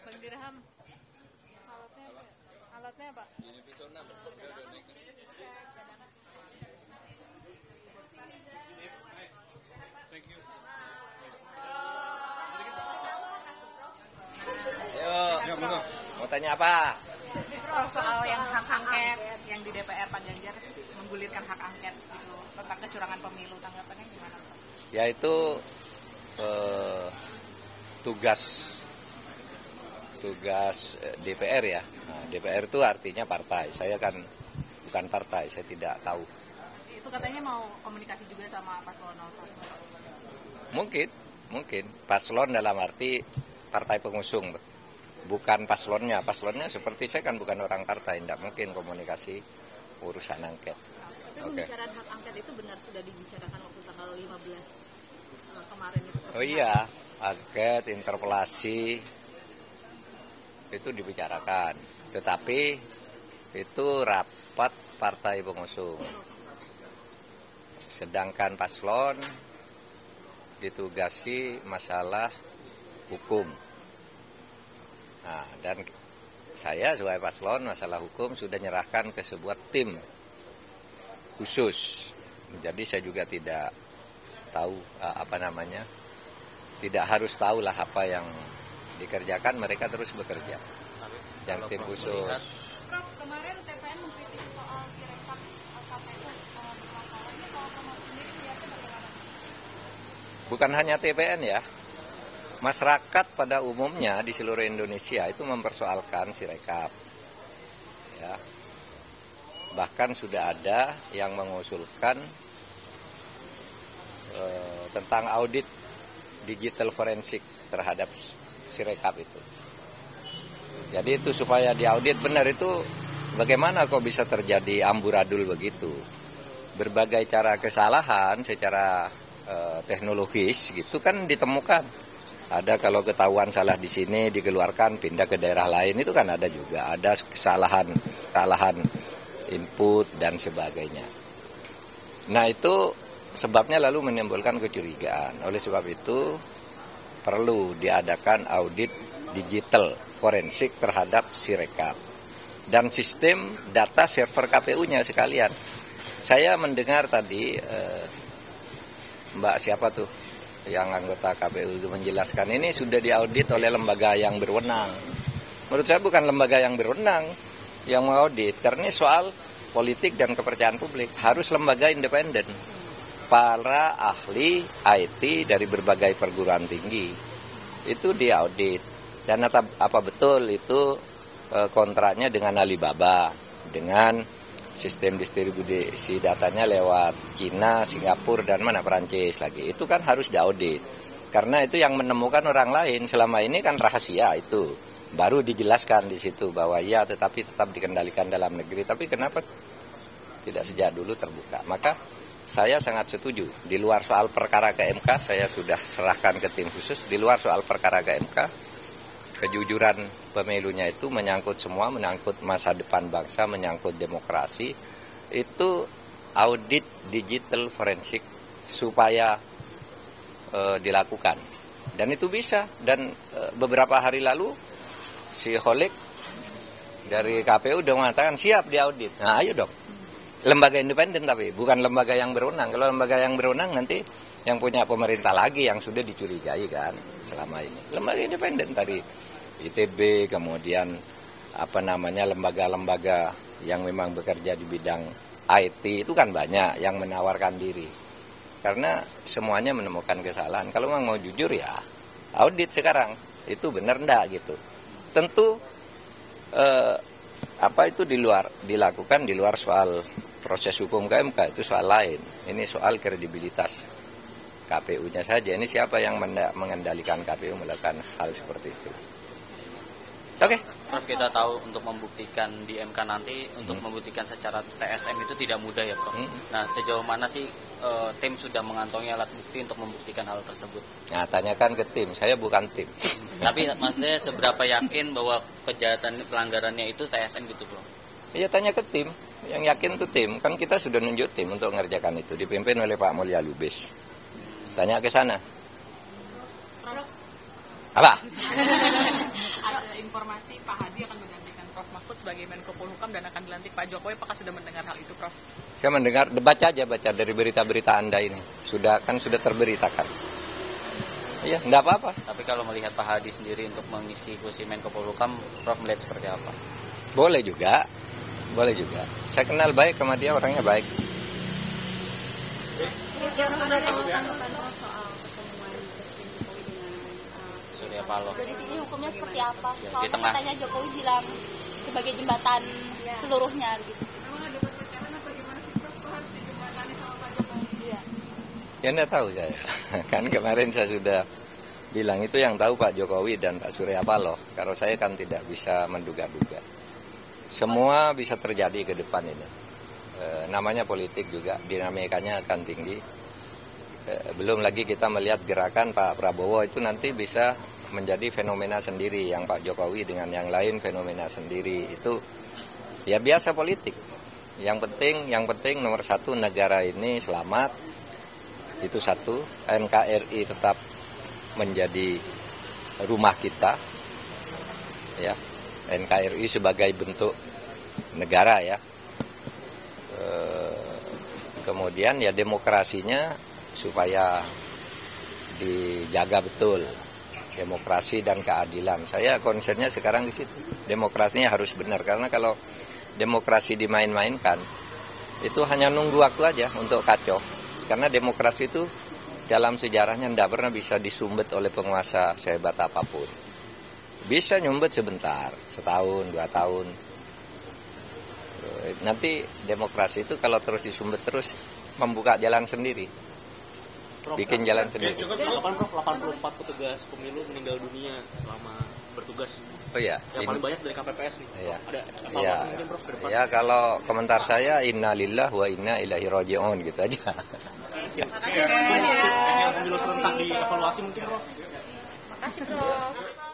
Bang Dirham, alatnya apa? Ini pisau 6. Ayo, mau tanya apa? Prof, soal yang hak angket yang di DPR Pak Ganjar menggulirkan hak angket gitu tentang kecurangan pemilu, tanggapannya gimana Pak? Ya itu tugas DPR ya. Nah, DPR itu artinya partai. Saya kan bukan partai, saya tidak tahu. Itu katanya mau komunikasi juga sama Paslon 01. Mungkin paslon dalam arti partai pengusung, bukan paslonnya. Paslonnya seperti saya kan bukan orang partai, tidak mungkin komunikasi urusan angket. Tapi pembicaraan hak angket itu benar sudah dibicarakan waktu tanggal 15 kemarin itu. Oh iya, angket, interpelasi itu dibicarakan, tetapi itu rapat partai pengusung. Sedangkan paslon ditugasi masalah hukum. Nah, dan saya sebagai paslon masalah hukum sudah nyerahkan ke sebuah tim khusus. Jadi saya juga tidak tahu tidak harus tahulah apa yang dikerjakan, mereka terus bekerja. Yang tim khusus. Prof, kemarin TPN mengkritik soal Sirekap KPU bermasalah. Ini kalau Prof sendiri melihatnya bagaimana? Bukan hanya TPN ya, masyarakat pada umumnya di seluruh Indonesia itu mempersoalkan Sirekap. Ya. Bahkan sudah ada yang mengusulkan tentang audit digital forensik terhadap Sirekap itu. Jadi itu supaya diaudit benar itu bagaimana kok bisa terjadi amburadul begitu. Berbagai cara kesalahan secara teknologis gitu kan ditemukan. Ada kalau ketahuan salah di sini dikeluarkan pindah ke daerah lain itu kan ada juga. Ada kesalahan input dan sebagainya. Nah itu sebabnya lalu menimbulkan kecurigaan. Oleh sebab itu perlu diadakan audit digital forensik terhadap Sirekap dan sistem data server KPU-nya sekalian. Saya mendengar tadi Mbak siapa tuh yang anggota KPU itu menjelaskan ini sudah diaudit oleh lembaga yang berwenang. Menurut saya bukan lembaga yang berwenang yang mengaudit, karena ini soal politik dan kepercayaan publik, harus lembaga independen. Para ahli IT dari berbagai perguruan tinggi itu diaudit. Dan apa betul itu kontraknya dengan Alibaba, dengan sistem distribusi datanya lewat Cina, Singapura, dan Perancis lagi. Itu kan harus diaudit. Karena itu yang menemukan orang lain. Selama ini kan rahasia itu. Baru dijelaskan di situ bahwa ya tetapi tetap dikendalikan dalam negeri. Tapi kenapa tidak sejak dulu terbuka? Maka saya sangat setuju. Di luar soal perkara ke MK, saya sudah serahkan ke tim khusus. Di luar soal perkara ke MK, kejujuran pemilunya itu menyangkut semua, menyangkut masa depan bangsa, menyangkut demokrasi. Itu audit digital forensik supaya dilakukan. Dan itu bisa. Dan beberapa hari lalu si Holik dari KPU udah mengatakan siap diaudit. Nah ayo dong. Lembaga independen tapi bukan lembaga yang berwenang. Kalau lembaga yang berwenang nanti yang punya pemerintah lagi yang sudah dicurigai kan selama ini. Lembaga independen tadi ITB, kemudian lembaga-lembaga yang memang bekerja di bidang IT itu kan banyak yang menawarkan diri. Karena semuanya menemukan kesalahan. Kalau memang mau jujur ya audit sekarang. Itu benar enggak gitu. Tentu Apa itu dilakukan di luar soal proses hukum ke MK, itu soal lain. Ini soal kredibilitas KPU-nya saja. Ini siapa yang mengendalikan KPU melakukan hal seperti itu. Oke. Prof, kita tahu untuk membuktikan di MK nanti, untuk membuktikan secara TSM itu tidak mudah ya, Prof. Nah, sejauh mana sih tim sudah mengantongi alat bukti untuk membuktikan hal tersebut? Nah, tanyakan ke tim, saya bukan tim. Tapi maksudnya seberapa yakin bahwa kejahatan pelanggarannya itu TSM gitu, Prof? Iya, tanya ke tim. Yang yakin itu tim. Kan kita sudah nunjuk tim untuk mengerjakan itu, dipimpin oleh Pak Mulya Lubis. Tanya ke sana. Apa? Ada informasi Pak Hadi akan menggantikan Prof Mahfud sebagai Menko Polhukam dan akan dilantik Pak Jokowi. Apakah sudah mendengar hal itu, Prof? Saya mendengar, baca dari berita-berita Anda ini. Sudah terberitakan. Iya, enggak apa-apa. Tapi kalau melihat Pak Hadi sendiri untuk mengisi kursi Menko Polhukam, Prof melihat seperti apa? Boleh juga. Saya kenal baik sama dia, orangnya baik. Surya Paloh. Dari sisi hukumnya seperti apa? Di Soalnya tengah. katanya Jokowi bilang sebagai jembatan seluruhnya gitu. Memang ada perpecahan atau gimana sih, Prof? Kok harus dijembatani sama Pak Jokowi? Iya. Ya enggak tahu saya. Kan kemarin saya sudah bilang itu yang tahu Pak Jokowi dan Pak Surya Paloh. Kalau saya kan tidak bisa menduga-duga. Semua bisa terjadi ke depan ini. Namanya politik juga, dinamikanya akan tinggi. Belum lagi kita melihat gerakan Pak Prabowo itu nanti bisa menjadi fenomena sendiri, yang Pak Jokowi dengan yang lain fenomena sendiri. Itu ya biasa politik. Yang penting nomor satu, negara ini selamat. Itu satu. NKRI tetap menjadi rumah kita. Ya, NKRI sebagai bentuk negara ya. Kemudian ya demokrasinya supaya dijaga betul, demokrasi dan keadilan. Saya konsennya sekarang di situ. Demokrasinya harus benar, karena kalau demokrasi dimain-mainkan itu hanya nunggu waktu aja untuk kacau. Karena demokrasi itu dalam sejarahnya tidak pernah bisa disumbet oleh penguasa sehebat apapun. Bisa nyumbet sebentar, setahun, 2 tahun. Nanti demokrasi itu kalau terus disumbat terus membuka jalan sendiri. Prof, Bikin jalan sendiri. Juga tanggapan Prof, 84 petugas pemilu meninggal dunia selama bertugas. Oh iya. Yang paling banyak dari KPPS nih. Iya. Ada evaluasi Iya. mungkin Prof ke depan? Ya, kalau komentar saya innalillahi wa inna ilaihi raji'un gitu aja. Yang pemilu serentak dievaluasi mungkin Prof. Makasih, Prof.